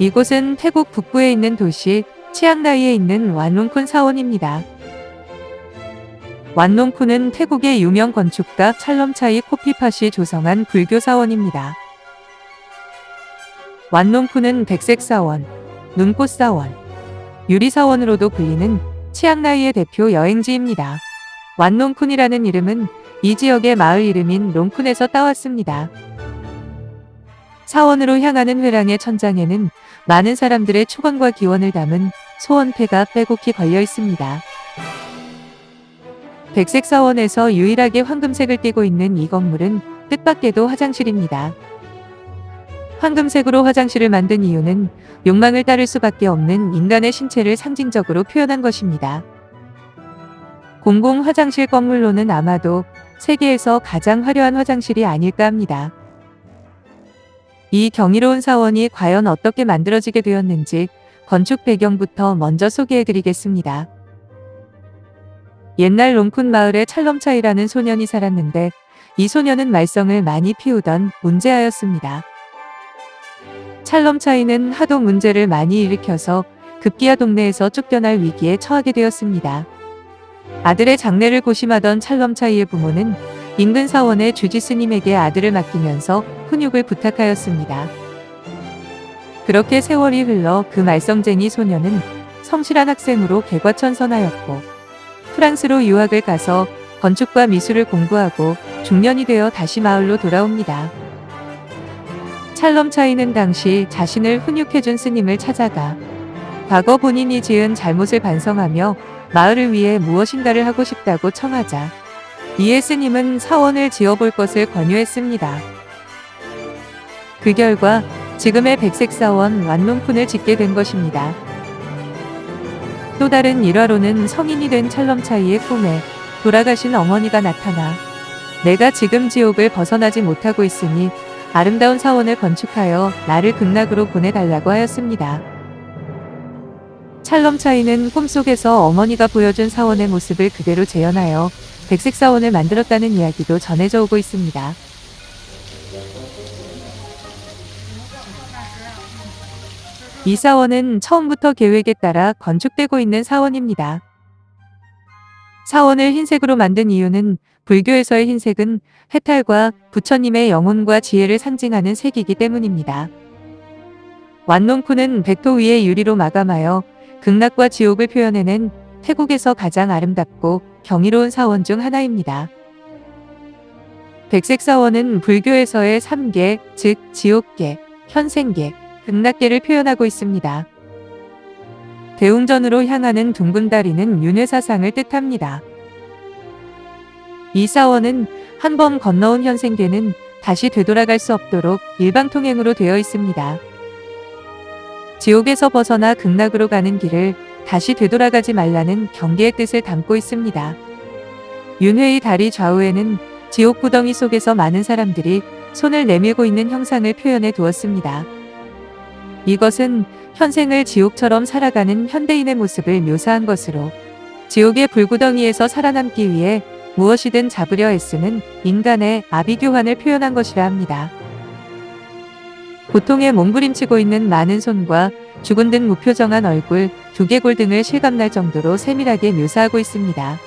이곳은 태국 북부에 있는 도시 치앙라이에 있는 완농쿤 사원입니다. 완농쿤은 태국의 유명 건축가 찰럼차이 코피팟이 조성한 불교 사원입니다. 완농쿤은 백색 사원, 눈꽃 사원, 유리 사원으로도 불리는 치앙라이의 대표 여행지입니다. 완농쿤이라는 이름은 이 지역의 마을 이름인 롱쿤에서 따왔습니다. 사원으로 향하는 회랑의 천장에는 많은 사람들의 축원과 기원을 담은 소원패가 빼곡히 걸려 있습니다. 백색 사원에서 유일하게 황금색을 띠고 있는 이 건물은 뜻밖에도 화장실입니다. 황금색으로 화장실을 만든 이유는 욕망을 따를 수밖에 없는 인간의 신체를 상징적으로 표현한 것입니다. 공공 화장실 건물로는 아마도 세계에서 가장 화려한 화장실이 아닐까 합니다. 이 경이로운 사원이 과연 어떻게 만들어지게 되었는지 건축 배경부터 먼저 소개해드리겠습니다. 옛날 롱쿤 마을에 찰럼차이라는 소년이 살았는데 이 소년은 말썽을 많이 피우던 문제아였습니다. 찰럼차이는 하도 문제를 많이 일으켜서 급기야 동네에서 쫓겨날 위기에 처하게 되었습니다. 아들의 장래를 고심하던 찰럼차이의 부모는 인근 사원의 주지 스님에게 아들을 맡기면서 훈육을 부탁하였습니다. 그렇게 세월이 흘러 그 말썽쟁이 소년은 성실한 학생으로 개과천선하였고 프랑스로 유학을 가서 건축과 미술을 공부하고 중년이 되어 다시 마을로 돌아옵니다. 찰럼차이는 당시 자신을 훈육해준 스님을 찾아가 과거 본인이 지은 잘못을 반성하며 마을을 위해 무엇인가를 하고 싶다고 청하자 이에 스님은 사원을 지어볼 것을 권유했습니다. 그 결과 지금의 백색 사원 완농쿤을 짓게 된 것입니다. 또 다른 일화로는 성인이 된 찰럼차이의 꿈에 돌아가신 어머니가 나타나 내가 지금 지옥을 벗어나지 못하고 있으니 아름다운 사원을 건축하여 나를 극락으로 보내달라고 하였습니다. 찰럼차이는 꿈속에서 어머니가 보여준 사원의 모습을 그대로 재현하여 백색 사원을 만들었다는 이야기도 전해져 오고 있습니다. 이 사원은 처음부터 계획에 따라 건축되고 있는 사원입니다. 사원을 흰색으로 만든 이유는 불교에서의 흰색은 해탈과 부처님의 영혼과 지혜를 상징하는 색이기 때문입니다. 완농쿤은 백토 위에 유리로 마감하여 극락과 지옥을 표현해낸 태국에서 가장 아름답고 경이로운 사원 중 하나입니다. 백색 사원은 불교에서의 3계, 즉 지옥계, 현생계, 극락계를 표현하고 있습니다. 대웅전으로 향하는 둥근 다리는 윤회사상을 뜻합니다. 이 사원은 한 번 건너온 현생계는 다시 되돌아갈 수 없도록 일방통행으로 되어 있습니다. 지옥에서 벗어나 극락으로 가는 길을 다시 되돌아가지 말라는 경계의 뜻을 담고 있습니다. 윤회의 다리 좌우에는 지옥 구덩이 속에서 많은 사람들이 손을 내밀고 있는 형상을 표현해 두었습니다. 이것은 현생을 지옥처럼 살아가는 현대인의 모습을 묘사한 것으로 지옥의 불구덩이에서 살아남기 위해 무엇이든 잡으려 애쓰는 인간의 아비규환을 표현한 것이라 합니다. 고통에 몸부림치고 있는 많은 손과 죽은 듯 무표정한 얼굴, 두개골 등을 실감날 정도로 세밀하게 묘사하고 있습니다.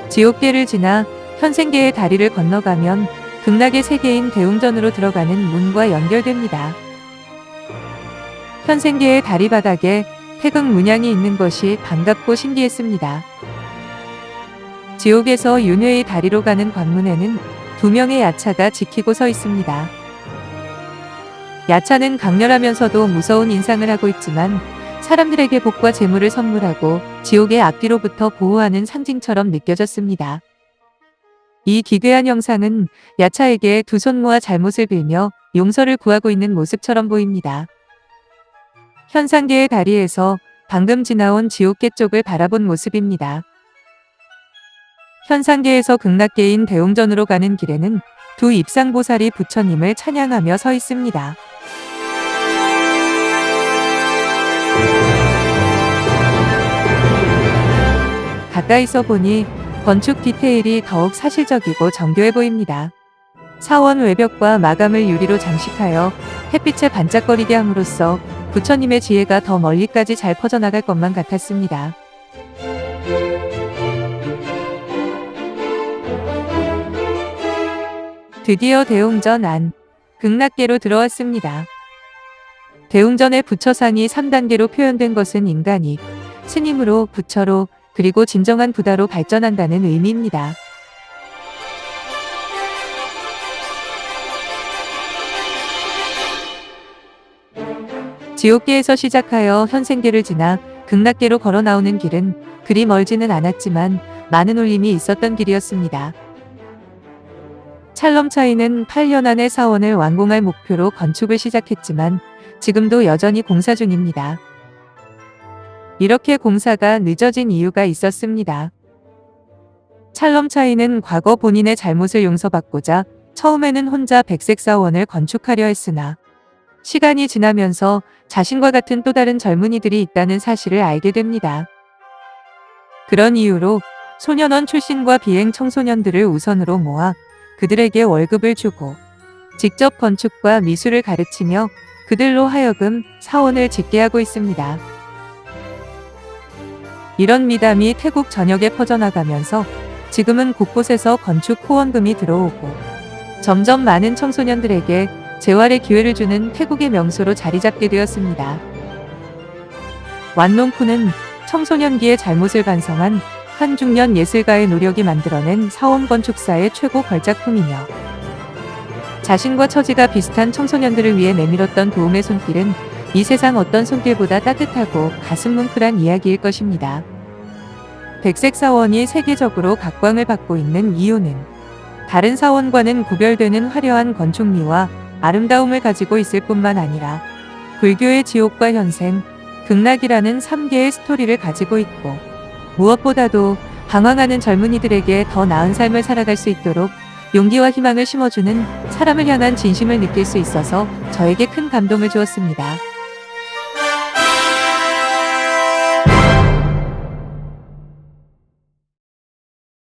지옥계를 지나 현생계의 다리를 건너가면 극락의 세계인 대웅전으로 들어가는 문과 연결됩니다. 현생계의 다리 바닥에 태극 문양이 있는 것이 반갑고 신기했습니다. 지옥에서 윤회의 다리로 가는 관문에는 2명의 야차가 지키고 서 있습니다. 야차는 강렬하면서도 무서운 인상을 하고 있지만 사람들에게 복과 재물을 선물하고 지옥의 앞뒤로부터 보호하는 상징처럼 느껴졌습니다. 이 기괴한 형상은 야차에게 두 손 모아 잘못을 빌며 용서를 구하고 있는 모습처럼 보입니다. 현상계의 다리에서 방금 지나온 지옥계 쪽을 바라본 모습입니다. 현상계에서 극락계인 대웅전으로 가는 길에는 두 입상보살이 부처님을 찬양하며 서 있습니다. 가까이서 보니 건축 디테일이 더욱 사실적이고 정교해 보입니다. 사원 외벽과 마감을 유리로 장식하여 햇빛에 반짝거리게 함으로써 부처님의 지혜가 더 멀리까지 잘 퍼져나갈 것만 같았습니다. 드디어 대웅전 안 극락계로 들어왔습니다. 대웅전의 부처상이 3단계로 표현된 것은 인간이 스님으로, 부처로, 그리고 진정한 부다로 발전한다는 의미입니다. 지옥계에서 시작하여 현생계를 지나 극락계로 걸어 나오는 길은 그리 멀지는 않았지만 많은 울림이 있었던 길이었습니다. 찰럼차이는 8년 안에 사원을 완공할 목표로 건축을 시작했지만 지금도 여전히 공사 중입니다. 이렇게 공사가 늦어진 이유가 있었습니다. 찰럼차이는 과거 본인의 잘못을 용서받고자 처음에는 혼자 백색 사원을 건축하려 했으나 시간이 지나면서 자신과 같은 또 다른 젊은이들이 있다는 사실을 알게 됩니다. 그런 이유로 소년원 출신과 비행 청소년들을 우선으로 모아 그들에게 월급을 주고 직접 건축과 미술을 가르치며 그들로 하여금 사원을 짓게 하고 있습니다. 이런 미담이 태국 전역에 퍼져나가면서 지금은 곳곳에서 건축 후원금이 들어오고 점점 많은 청소년들에게 재활의 기회를 주는 태국의 명소로 자리 잡게 되었습니다. 완농쿠는 청소년기의 잘못을 반성한 한 중년 예술가의 노력이 만들어낸 사원 건축사의 최고 걸작품이며 자신과 처지가 비슷한 청소년들을 위해 내밀었던 도움의 손길은 이 세상 어떤 손길보다 따뜻하고 가슴 뭉클한 이야기일 것입니다. 백색 사원이 세계적으로 각광을 받고 있는 이유는 다른 사원과는 구별되는 화려한 건축미와 아름다움을 가지고 있을 뿐만 아니라 불교의 지옥과 현생, 극락이라는 3개의 스토리를 가지고 있고 무엇보다도 방황하는 젊은이들에게 더 나은 삶을 살아갈 수 있도록 용기와 희망을 심어주는 사람을 향한 진심을 느낄 수 있어서 저에게 큰 감동을 주었습니다.